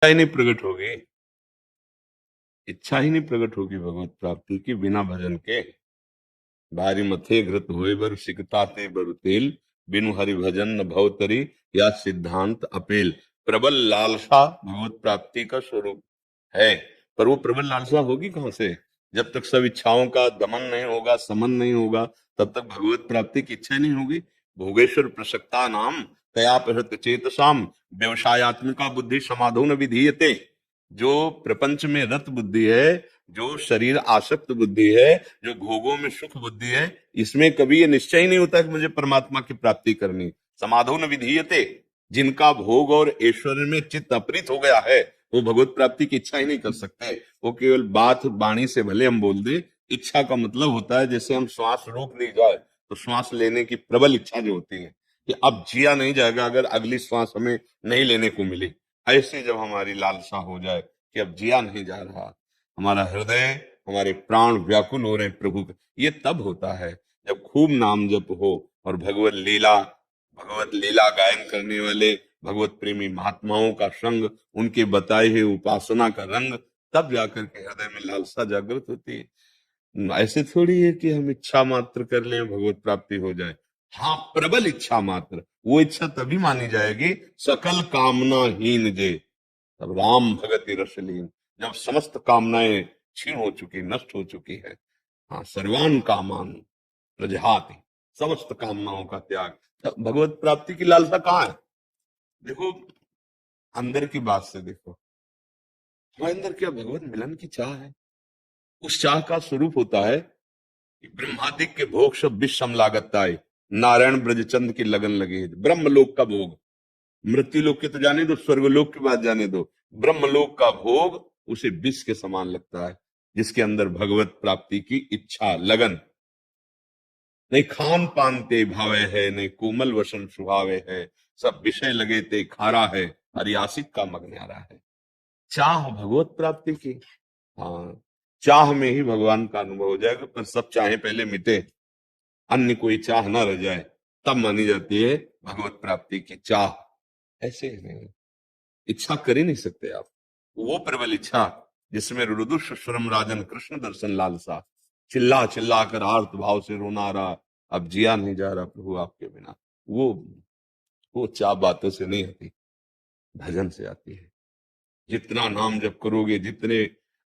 ही नहीं प्रकट होगी, इच्छा ही नहीं प्रकट होगी भगवत प्राप्ति की बिना भजन के। बारी मथे घृत होए बर सिकताते बरु तेल, बिनु हरि भजन न भवतरी, या सिद्धांत अपेल। प्रबल लालसा भगवत प्राप्ति का स्वरूप है। पर वो प्रबल लालसा होगी कहाँ से? जब तक सब इच्छाओं का दमन नहीं होगा, समन नहीं होगा, तब तक भगवत प्राप्ति की इच्छा नहीं होगी। भोगेश्वर प्रसक्ता नाम तया प्रहृत चेतसाम, व्यवसायत्मिका बुद्धि समाधो न विधीयते। जो प्रपंच में रत बुद्धि है, जो शरीर आसक्त बुद्धि है, जो भोगों में सुख बुद्धि है, इसमें कभी ये निश्चय ही नहीं होता कि मुझे परमात्मा की प्राप्ति करनी। समाधो न विधीयते। जिनका भोग और ऐश्वर्य में चित्त अपरित हो गया है, वो भगवत प्राप्ति की इच्छा ही नहीं कर सकते। वो केवल बात वाणी से भले हम बोल दे, इच्छा का मतलब होता है जैसे हम श्वास रोक ली जाए तो श्वास लेने की प्रबल इच्छा जो होती है कि अब जिया नहीं जाएगा अगर अगली श्वास हमें नहीं लेने को मिली। ऐसे जब हमारी लालसा हो जाए कि अब जिया नहीं जा रहा, हमारा हृदय, हमारे प्राण व्याकुल हो रहे हैं प्रभु के, ये तब होता है जब खूब नाम जप हो और भगवत लीला गायन करने वाले भगवत प्रेमी महात्माओं का संग, उनके बताए हुए उपासना का रंग, तब जाकर के हृदय में लालसा जागृत होती है। ऐसे थोड़ी है कि हम इच्छा मात्र कर लें भगवत प्राप्ति हो जाए। हाँ, प्रबल इच्छा मात्र, वो इच्छा तभी मानी जाएगी सकल कामना हीन जे, तब राम भगति रसलीन। जब समस्त कामनाएं क्षीण हो चुकी, नष्ट हो चुकी है। हाँ, सर्वान कामान प्रजहाति, समस्त कामनाओं का त्याग, तब भगवत प्राप्ति की लालसा कहाँ है? देखो, अंदर की बात से देखो, हमारे अंदर क्या भगवत मिलन की चाह है? उस चाह का स्वरूप होता है कि ब्रह्मादिक के भोग सब विषम लागत आए, नारायण ब्रजचंद की लगन लगी। ब्रह्मलोक का भोग, मृत्युलोक के तो जाने दो, स्वर्गलोक की बात जाने दो, ब्रह्मलोक का भोग उसे विष के समान लगता है। जिसके अंदर भगवत प्राप्ति की इच्छा, लगन नहीं, खान पान ते भावे है, नहीं कोमल वसन सुहावे है, सब विषय लगे ते खारा है, हरियासित का मगन्यारा है। चाह भगवत प्राप्ति की, हाँ, चाह में ही भगवान का अनुभव हो जाएगा। पर सब चाहे पहले मिटे, अन्य कोई चाह ना रह जाए, तब मानी जाती है भगवत प्राप्ति की चाह। ऐसे नहीं, इच्छा कर ही नहीं सकते आप। वो प्रबल इच्छा जिसमें रुदुष स्वरम राजन कृष्ण दर्शन लालसा, चिल्ला चिल्ला कर आर्त भाव से रोना आ रहा, अब जिया नहीं जा रहा प्रभु आपके बिना। वो चाह बातों से नहीं आती, भजन से आती है। जितना नाम जप करोगे, जितने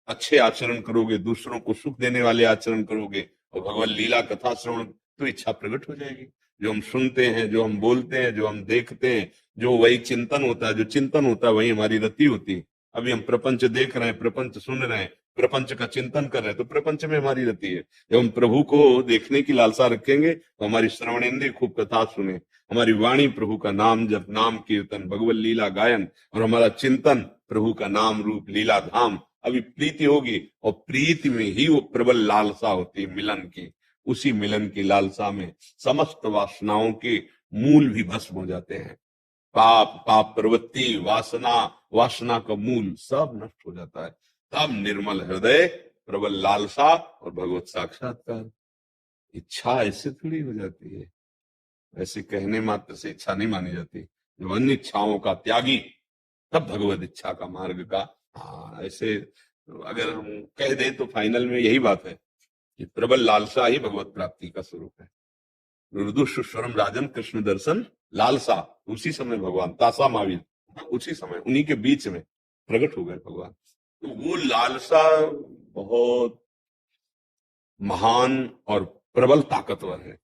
अच्छे आचरण करोगे, दूसरों को सुख देने वाले आचरण करोगे, और भगवान लीला कथा श्रवण, तो इच्छा प्रकट हो जाएगी। जो हम सुनते हैं, जो हम बोलते हैं, जो हम देखते हैं, जो वही चिंतन होता है, जो चिंतन होता है वही हमारी रति होती है। अभी हम प्रपंच देख रहे हैं, प्रपंच सुन रहे हैं, प्रपंच का चिंतन कर रहे हैं, तो प्रपंच में हमारी रति है। जब हम प्रभु को देखने की लालसा रखेंगे तो हमारी श्रवणेंद्रिय खूब कथा सुने, हमारी वाणी प्रभु का नाम जप, नाम कीर्तन, भगवत लीला गायन, और हमारा चिंतन प्रभु का नाम रूप लीला धाम। अभी प्रीति होगी, और प्रीति में ही वो प्रबल लालसा होती है मिलन की। उसी मिलन की लालसा में समस्त वासनाओं के मूल भी भस्म हो जाते हैं। पाप, पाप प्रवृत्ति, वासना, वासना का मूल सब नष्ट हो जाता है। तब निर्मल हृदय, प्रबल लालसा और भगवत साक्षात्कार। इच्छा ऐसे थोड़ी हो जाती है, ऐसे कहने मात्र से इच्छा नहीं मानी जाती। जो अन्य इच्छाओं का त्यागी, तब भगवत इच्छा का मार्ग का। हाँ, ऐसे अगर हम कह दे तो फाइनल में यही बात है कि प्रबल लालसा ही भगवत प्राप्ति का स्वरूप है। रुदुष्वरम राजन कृष्ण दर्शन लालसा, उसी समय भगवान तासा माविल, उसी समय उन्हीं के बीच में प्रकट हो गए भगवान। तो वो लालसा बहुत महान और प्रबल ताकतवर है।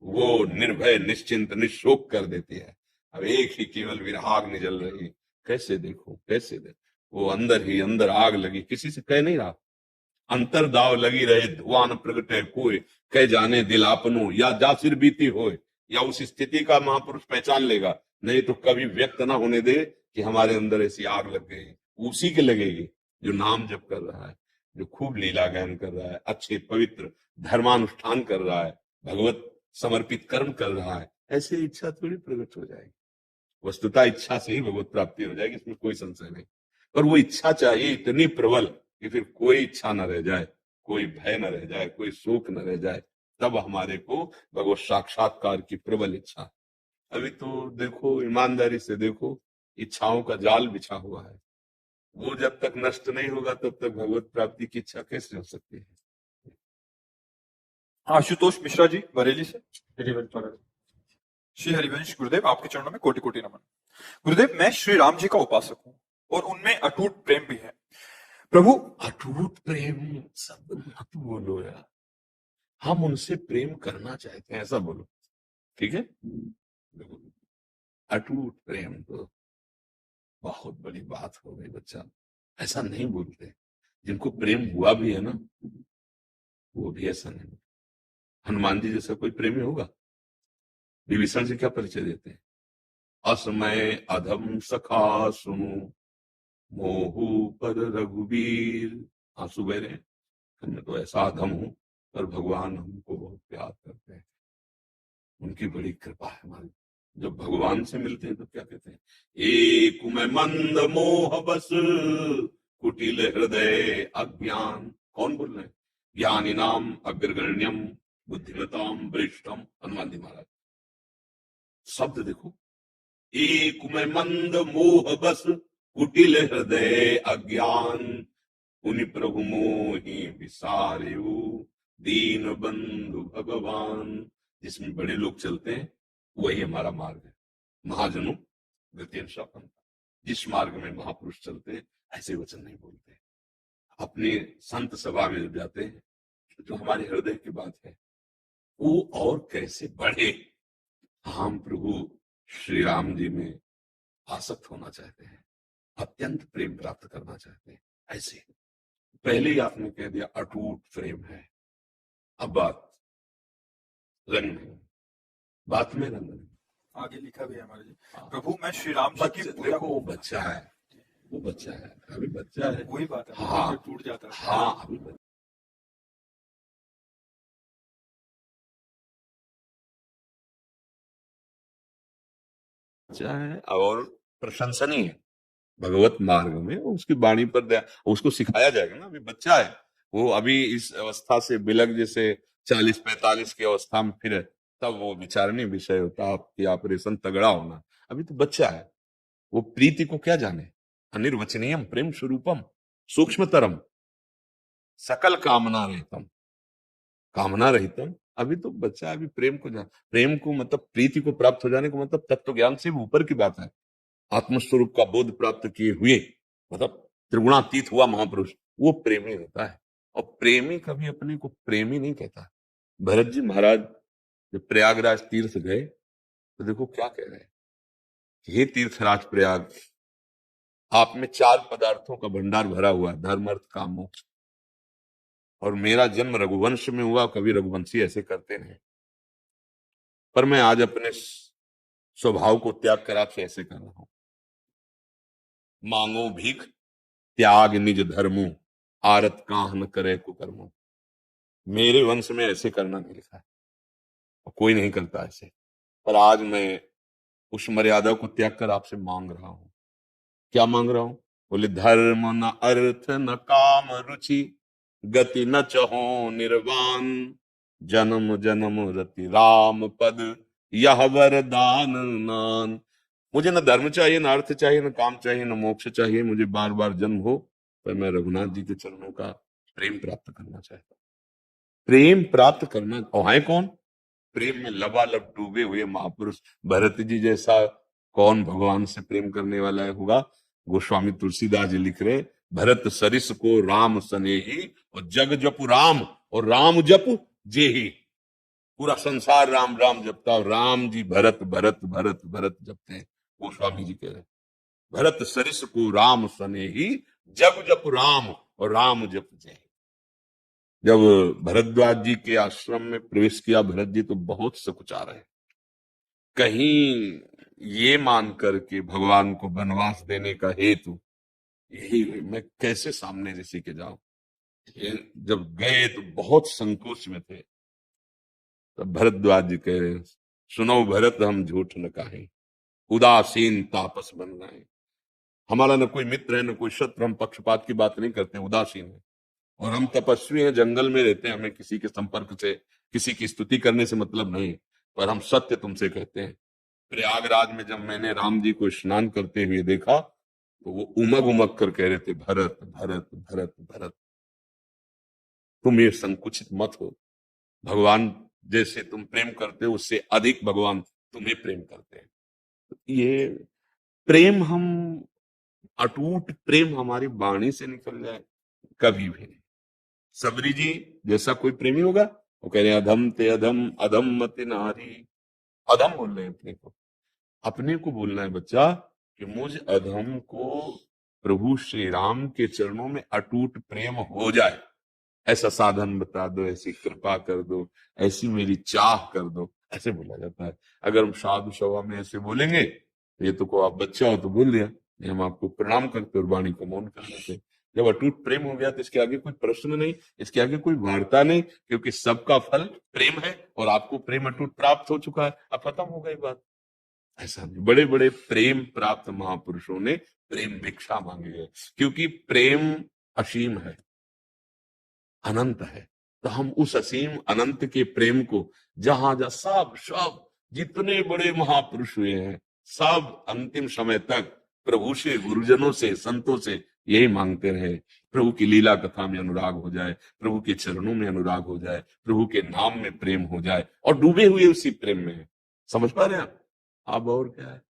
वो निर्भय, निश्चिंत, निशोक कर देती है। अब एक ही केवल विरहाग्नि जल रही, कैसे देखो, कैसे देखो, वो अंदर ही अंदर आग लगी, किसी से कह नहीं रहा। अंतर दाव लगी रहे धुआं न प्रगटे कोई, कह जाने दिल आपनो या जा सिर बीती होए। या उस स्थिति का महापुरुष पहचान लेगा, नहीं तो कभी व्यक्त ना होने दे कि हमारे अंदर ऐसी आग लग गई। उसी के लगेगी जो नाम जप कर रहा है, जो खूब लीला गायन कर रहा है, अच्छे पवित्र धर्मानुष्ठान कर रहा है, भगवत समर्पित कर्म कर रहा है। ऐसे इच्छा थोड़ी प्रकट हो जाएगी। वस्तुतः इच्छा से ही भगवत प्राप्ति हो जाएगी, इसमें कोई संशय नहीं। पर वो इच्छा चाहिए इतनी प्रबल कि फिर कोई इच्छा न रह जाए, कोई भय न रह जाए, कोई शोक न रह जाए। तब हमारे को भगवत साक्षात्कार की प्रबल इच्छा। अभी तो देखो, ईमानदारी से देखो, इच्छाओं का जाल बिछा हुआ है। वो जब तक नष्ट नहीं होगा तब तक भगवत प्राप्ति की इच्छा कैसे हो सकती है? आशुतोष मिश्रा जी बरेली से। श्री हरिवंश गुरुदेव, आपके चरणों में कोटि कोटि नमन। गुरुदेव, मैं श्री राम जी का उपासक हूँ और उनमें अटूट प्रेम भी है। प्रभु, अटूट प्रेम शब्द मत बोलो यार, हम उनसे प्रेम करना चाहते हैं ऐसा बोलो, ठीक है? अटूट प्रेम तो बहुत बड़ी बात हो गई बच्चा, ऐसा नहीं बोलते। जिनको प्रेम हुआ भी है ना, वो भी ऐसा नहीं। हनुमान जी जैसा कोई प्रेमी होगा? विभीषण से क्या परिचय देते हैं? असमय अधम सखा सुनु मोहू पर रघुवीर। आंसू बह रहे हैं, मैं तो ऐसा अधम हूं, पर भगवान हमको बहुत प्यार करते हैं, उनकी बड़ी कृपा है हमारी। जब भगवान से मिलते हैं तो क्या कहते हैं? एक मैं मंद मोह बस कुटिल हृदय अज्ञान। कौन बोल रहे हैं? ज्ञानी नाम अग्रगण्यम बुद्धिमताम वरिष्ठम, हनुमान जी महाराज। शब्द देखो, एक मैं मंद मोह बस कुटिल हृदय अज्ञान, उनि प्रभु मोहि विसारेऊ दीन बंधु भगवान। जिसमें बड़े लोग चलते हैं वही हमारा मार्ग है। महाजनों गति शापन, जिस मार्ग में महापुरुष चलते हैं ऐसे वचन नहीं बोलते। अपने संत सभा में जब जाते हैं, जो हमारे हृदय की बात है, वो और कैसे बढ़े। हम प्रभु श्री राम जी में आसक्त होना चाहते हैं, अत्यंत प्रेम प्राप्त करना चाहते हैं। ऐसे पहले ही आपने कह दिया अटूट प्रेम है। अब बात रंग नहीं, बात में रंग नहीं। आगे लिखा भी है हमारे जी। प्रभु, मैं श्री राम जी की पूजा देखो, वो बच्चा है, वो बच्चा है, अभी बच्चा है। वही बात है, हाँ टूट जाता है। हाँ, अभी बच्चा है और प्रशंसनीय है भगवत मार्ग में। उसकी वाणी पर दया, उसको सिखाया जाएगा ना। अभी बच्चा है वो, अभी इस अवस्था से बिलग जैसे 40-45 की अवस्था में फिर तब वो विचारणीय विषय होता है आपकी ऑपरेशन तगड़ा होना। अभी तो बच्चा है, वो प्रीति को क्या जाने। अनिर्वचनीयम प्रेम स्वरूपम सूक्ष्मतरम सकल कामना रहितम, कामना रहितम। अभी तो बच्चा है, अभी प्रेम को जान, प्रेम को मतलब प्रीति को प्राप्त हो जाने को मतलब तत्व ज्ञान से भी ऊपर की बात है। आत्मस्वरूप का बोध प्राप्त किए हुए, मतलब त्रिगुणातीत हुआ महापुरुष, वो प्रेमी होता है। और प्रेमी कभी अपने को प्रेमी नहीं कहता। भरत जी महाराज जब प्रयागराज तीर्थ गए तो देखो क्या कह रहे हैं, हे तीर्थराज प्रयाग, आप में 4 पदार्थों का भंडार भरा हुआ है, धर्म अर्थ काम मोक्ष, और मेरा जन्म रघुवंश में हुआ, कभी रघुवंशी ऐसे करते नहीं, पर मैं आज अपने स्वभाव को त्याग कर आपसे ऐसे कर रहा हूं। मांगो भीख त्याग निज धर्मो, आरत काह न करे कुकर्मो। मेरे वंश में ऐसे करना नहीं लिखा है और कोई नहीं करता ऐसे, पर आज मैं उस मर्यादा को त्याग कर आपसे मांग रहा हूं। क्या मांग रहा हूं? बोले धर्म न अर्थ न काम रुचि, गति न चहो निर्वाण, जन्म जन्म रति राम पद यह वरदान नान। मुझे न धर्म चाहिए, न अर्थ चाहिए, न काम चाहिए, न मोक्ष चाहिए, मुझे बार बार जन्म हो, पर मैं रघुनाथ जी के चरणों का प्रेम प्राप्त करना चाहता हूं। प्रेम प्राप्त करना, और है कौन? प्रेम में लबालब डूबे हुए महापुरुष। भरत जी जैसा कौन भगवान से प्रेम करने वाला है होगा? गोस्वामी तुलसीदास जी लिख रहे, भरत सरिस को राम सनेही, और जग जपु राम, और राम जपु जेही। पूरा संसार राम राम जपता, और राम जी भरत भरत भरत भरत जपते हैं। गोस्वामी जी कह रहे, भरत सरिस को राम सनेही, जग जप राम, और राम जप जय। जब भरद्वाज जी के आश्रम में प्रवेश किया भरत जी, तो बहुत सकुचा रहे, कहीं ये मान करके भगवान को वनवास देने का हेतु यही, मैं कैसे सामने ऋषि के जाऊं। जब गए तो बहुत संकोच में थे। तब भरद्वाज जी कह रहे, सुनो भरत हम झूठ न कहें, उदासीन तापस बन गए। हमारा न कोई मित्र है न कोई शत्रु, हम पक्षपात की बात नहीं करते, उदासीन है, और हम तपस्वी हैं, जंगल में रहते हैं, हमें किसी के संपर्क से, किसी की स्तुति करने से मतलब नहीं, पर हम सत्य तुमसे कहते हैं। प्रयागराज में जब मैंने राम जी को स्नान करते हुए देखा, तो वो उमग उमग कर कह रहे थे, भरत भरत भरत भरत, तुम ये संकुचित मत हो, भगवान जैसे तुम प्रेम करते हो उससे अधिक भगवान तुम्हें प्रेम करते हैं। ये प्रेम हम, अटूट प्रेम हमारी वाणी से निकल जाए, कभी भी नहीं। सबरी जी जैसा कोई प्रेमी होगा, वो कह रहे हैं अधम ते अधम अधम मति नारी, अधम बोल रहे हैं अपने को, अपने को बोलना है बच्चा कि मुझ अधम को प्रभु श्री राम के चरणों में अटूट प्रेम हो जाए, ऐसा साधन बता दो, ऐसी कृपा कर दो, ऐसी मेरी चाह कर दो, ऐसे बोला जाता है। अगर हम साधु सभा में ऐसे बोलेंगे, ये तो को आप बच्चा हो तो बोल दिया, नहीं हम आपको प्रणाम करते और वाणी को मौन कर देते। जब अटूट प्रेम हो गया तो इसके आगे कोई प्रश्न नहीं, इसके आगे कोई वार्ता नहीं, क्योंकि सबका फल प्रेम है और आपको प्रेम अटूट प्राप्त हो चुका है, अब खत्म हो गई बात। ऐसा नहीं, बड़े बड़े प्रेम प्राप्त महापुरुषों ने प्रेम भिक्षा मांगी है, क्योंकि प्रेम असीम है, अनंत है। तो हम उस असीम अनंत के प्रेम को जहां जहां सब सब जितने बड़े महापुरुष हुए हैं, सब अंतिम समय तक प्रभु से, गुरुजनों से, संतों से यही मांगते रहे, प्रभु की लीला कथा में अनुराग हो जाए, प्रभु के चरणों में अनुराग हो जाए, प्रभु के नाम में प्रेम हो जाए, और डूबे हुए उसी प्रेम में है। समझ पा रहे हैं आप? अब और क्या है?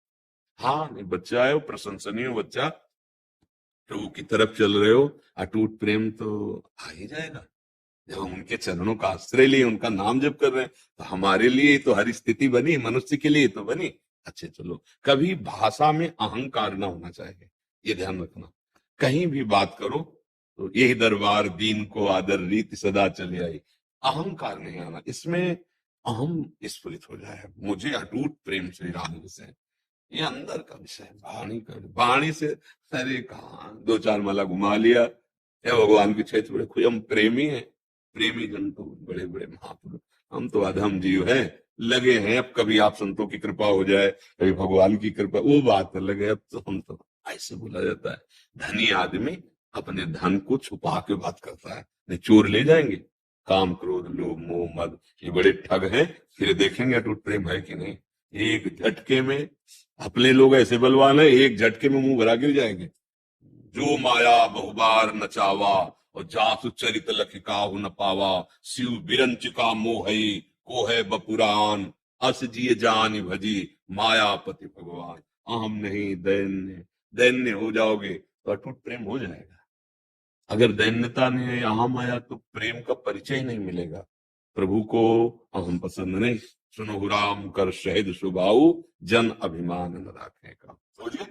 हाँ, नहीं बच्चा है, वो प्रशंसनीय बच्चा, प्रभु की तरफ चल रहे हो, अटूट प्रेम तो आ ही जाएगा। जब हम उनके चरणों का आश्रय लिए, उनका नाम जप कर रहे हैं, तो हमारे लिए तो हर स्थिति बनी, मनुष्य के लिए तो बनी। अच्छे चलो, कभी भाषा में अहंकार ना होना चाहिए, ये ध्यान रखना। कहीं भी बात करो तो यही दरबार दीन को आदर रीति सदा चले आई, अहंकार नहीं आना, इसमें अहम स्फुरित हो जाए। मुझे अटूट प्रेम श्री राम से है, ये अंदर का विषय है, वाणी का, वाणी से अरे कहा दो चार माला घुमा लिया, या भगवान के क्षेत्र में कोई, हम प्रेमी है, प्रेमी जन तो बड़े बड़े महापुरुष, हम तो अधम जीव हैं, लगे हैं अब कभी आप संतों की कृपा हो जाए, कभी भगवान की कृपा, वो बात अलग है। अब तो हम तो ऐसे बोला जाता है, धनी आदमी अपने धन को छुपा के बात करता है, नहीं चोर ले जाएंगे। काम क्रोध लोभ मोह मद, ये बड़े ठग हैं, फिर देखेंगे अटूट प्रेम है कि नहीं। एक झटके में, अपने लोग ऐसे बलवान है, एक झटके में मुंह भरा गिर जाएंगे। जो माया बहुबार नचावा, और जासु चरित लख काहु न पावा, शिव बिरंच का मोहई को है बपुरान, अस जिय जान भजी मायापति भगवान। अहम नहीं दैन्य, दैन्य हो जाओगे तो अटूट प्रेम हो जाएगा। अगर दैन्यता नहीं है, अहम आया तो प्रेम का परिचय ही नहीं मिलेगा। प्रभु को अहम पसंद नहीं, सुनो राम कर शहीद सुबाऊ, जन अभिमान न रखने का। समझिए।